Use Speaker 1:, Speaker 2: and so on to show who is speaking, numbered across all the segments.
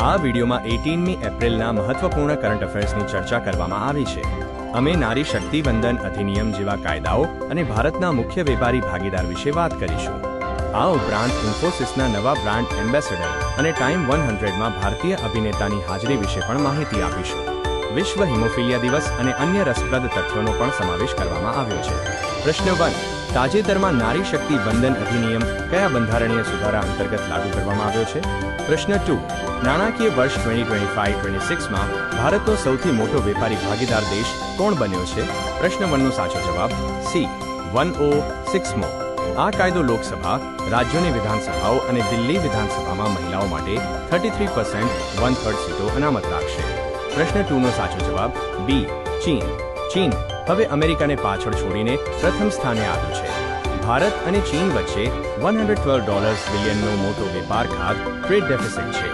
Speaker 1: આ વિડીયોમાં 18મી એપ્રિલના મહત્વપૂર્ણ કરંટ અફેર્સની ચર્ચા કરવામાં આવી છે. અમે નારી શક્તિ વંદન અધિનિયમ જેવા કાયદાઓ અને ભારતના મુખ્ય વેપારી ભાગીદાર વિશે વાત કરીશું. આ ઉપરાંત ઇન્ફોસિસના નવા બ્રાન્ડ એમ્બેસેડર અને ટાઈમ 100માં ભારતીય અભિનેતાની હાજરી વિશે પણ માહિતી આપીશું. વિશ્વ હિમોફિલિયા દિવસ અને અન્ય રસપ્રદ તથ્યોનો પણ સમાવેશ કરવામાં આવ્યો છે. પ્રશ્ન 1. તાજેતરમાં નારી શક્તિ વંદન અધિનિયમ કયા બંધારણીય સુધારા અંતર્ગત લાગુ કરવામાં આવ્યો છે? પ્રશ્ન 2. નાણાકીય વર્ષ 2025-26માં ભારતનો સૌથી મોટો વેપારી ભાગીદાર દેશ કોણ બન્યો છે? પ્રશ્ન 1નો સાચો જવાબ સી 106મો. આ કાયદો લોકસભા, રાજ્યોની વિધાનસભાઓ અને દિલ્હી વિધાનસભામાં મહિલાઓ માટે 33% 1/3 સીટો અનામત રાખશે. પ્રશ્ન 2નો સાચો જવાબ બી ચીન. ચીન હવે અમેરિકાને પાછળ છોડીને પ્રથમ સ્થાને આવ્યું છે. ભારત અને ચીન વચ્ચે $112 બિલિયનનો મોટો વેપાર ખાત ટ્રેડ ડેફિસિટ છે.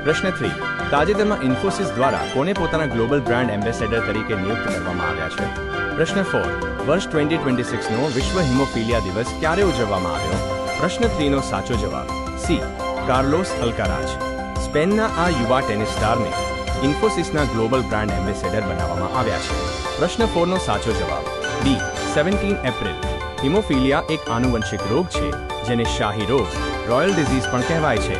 Speaker 1: પ્રશ્ન 3. તાજેતરમાં ઇન્ફોસિસ દ્વારા કોને પોતાના ગ્લોબલ બ્રાન્ડ એમ્બેસેડર તરીકે નિયુક્ત કરવામાં આવ્યા છે? પ્રશ્ન 4. વર્ષ 2026નો વિશ્વ હિમોફિલિયા દિવસ ક્યારે ઉજવવામાં આવ્યો? પ્રશ્ન 3નો સાચો જવાબ સી કાર્લોસ અલ્કારાઝ. સ્પેનના આ યુવા ટેનિસ સ્ટારને ઇન્ફોસિસના ગ્લોબલ બ્રાન્ડ એમ્બેસેડર બનાવવામાં આવ્યા છે. પ્રશ્ન 4નો સાચો જવાબ ડી 17 એપ્રિલ. હિમોફિલિયા એક આનુવંશિક રોગ છે જેને શાહી રોગ, રોયલ ડિઝીઝ પણ કહેવાય છે.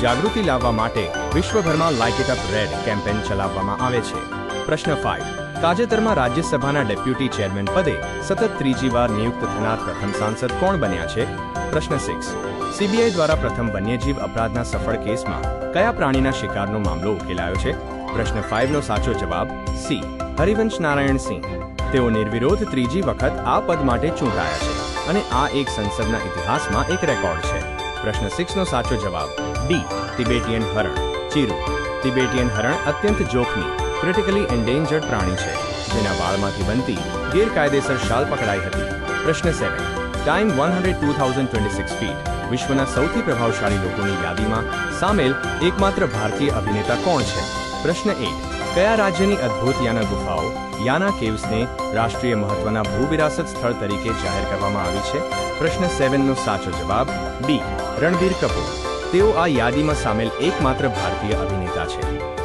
Speaker 1: જાગૃતિ લાવવા માટે વિશ્વભરમાં like it up red campaign ચલાવવામાં આવે છે. પ્રશ્ન 5. તાજેતરમાં રાજ્યસભાના ડેપ્યુટી ચેરમેન પદે સતત ત્રીજી વાર નિયુક્ત થનાર પ્રથમ સાંસદ કોણ બન્યા છે? પ્રશ્ન 6. સીબીઆઈ દ્વારા પ્રથમ વન્યજીવ અપરાધના સફળ કેસમાં કયા પ્રાણીના શિકારનો મામલો ઉકેલાયો છે? પ્રશ્ન 5નો સાચો જવાબ સી હરિવંશ નારાયણ સિંહ. તેઓ નિર્વિરોધ ત્રીજી વખત આ પદ માટે ચૂંટાયા છે અને આ એક સંસદના ઇતિહાસમાં એક રેકોર્ડ છે. પ્રશ્ન 6નો સાચો જવાબ ડી તિબેટિયન હરણ. ચીરુ. તિબેટિયન હરણ અત્યંત જોખમી, ક્રિટિકલી એન્ડેન્જર્ડ પ્રાણી છે જેના વાળમાંથી બનતી ગેરકાયદેસર શાલ પકડાઈ હતી. પ્રશ્ન 7. ટાઈમ 100 2026 ફીટ વિશ્વના સૌથી પ્રભાવશાળી લોકોની યાદીમાં સામેલ એકમાત્ર ભારતીય અભિનેતા કોણ છે? પ્રશ્ન 8. કયા રાજ્યની અદ્ભુત યાના ગુફાઓ યાના કેવ્સને રાષ્ટ્રીય મહત્વના ભૂવિરાસત સ્થળ તરીકે જાહેર કરવામાં આવી છે? પ્રશ્ન 7નો સાચો જવાબ બી રણબીર કપૂર. તેઓ આ યાદીમાં સામેલ એકમાત્ર ભારતીય અભિનેતા છે.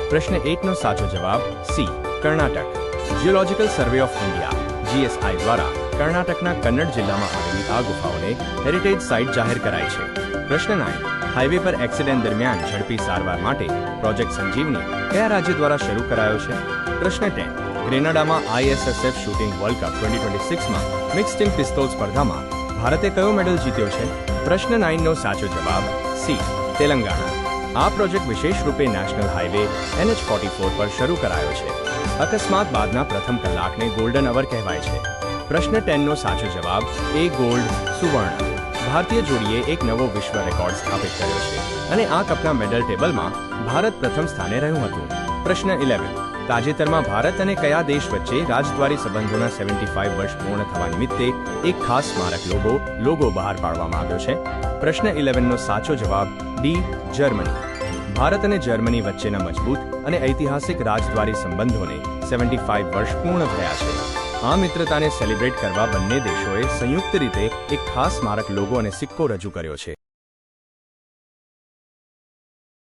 Speaker 1: પ્રશ્ન 8નો સાચો જવાબ C Karnataka. Geological survey of India GSI દ્વારા કર્ણાટકના કન્નડ જિલ્લામાં આવેલી આ ગુફાઓને હેરિટેજ સાઇટ જાહેર કરાઈ છે. પ્રશ્ન 9. હાઈવે પર એક્સિડન્ટ દરમિયાન ઝડપી સારવાર માટે પ્રોજેક્ટ સંજીવની કયા રાજ્ય દ્વારા શરૂ કરાયો છે? પ્રશ્ન 10. ગ્રેનાડામાં ISSF શૂટિંગ વર્લ્ડ કપ 2026માં મિક્સ્ડ પિસ્તોલ સ્પર્ધામાં ભારતે કયો મેડલ જીત્યો છે? પ્રશ્ન 9નો સાચો જવાબ સી તેલંગાણા. આ પ્રોજેક્ટ વિશેષ રૂપે નેશનલ હાઈવે NH44 પર શરૂ કરાયો છે. અકસ્માત બાદના પ્રથમ કલાકને ગોલ્ડન અવર કહેવાય છે. પ્રશ્ન 10નો સાચો જવાબ એ ગોલ્ડ સુવર્ણ. ભારતીય જોડીએ એક નવો વિશ્વ રેકોર્ડ સ્થાપિત કર્યો છે અને આ કપના મેડલ ટેબલમાં ભારત પ્રથમ સ્થાને રહ્યું હતું. પ્રશ્ન 11. તાજેતરમાં ભારત અને કયા દેશ વચ્ચે રાજદ્વારી સંબંધોના 75 વર્ષ પૂર્ણ થવા નિમિત્તે એક ખાસ સ્મારક લોગો બહાર પાડવામાં આવ્યો છે? પ્રશ્ન 11નો સાચો જવાબ ડી જર્મની. ભારત અને જર્મની વચ્ચેના મજબૂત અને ઐતિહાસિક રાજદ્વારી સંબંધોને 75 વર્ષ પૂર્ણ થયા છે. આ મિત્રતાને સેલિબ્રેટ કરવા બંને દેશોએ સંયુક્ત રીતે એક ખાસ સ્મારક લોગો અને સિક્કો રજૂ કર્યો છે.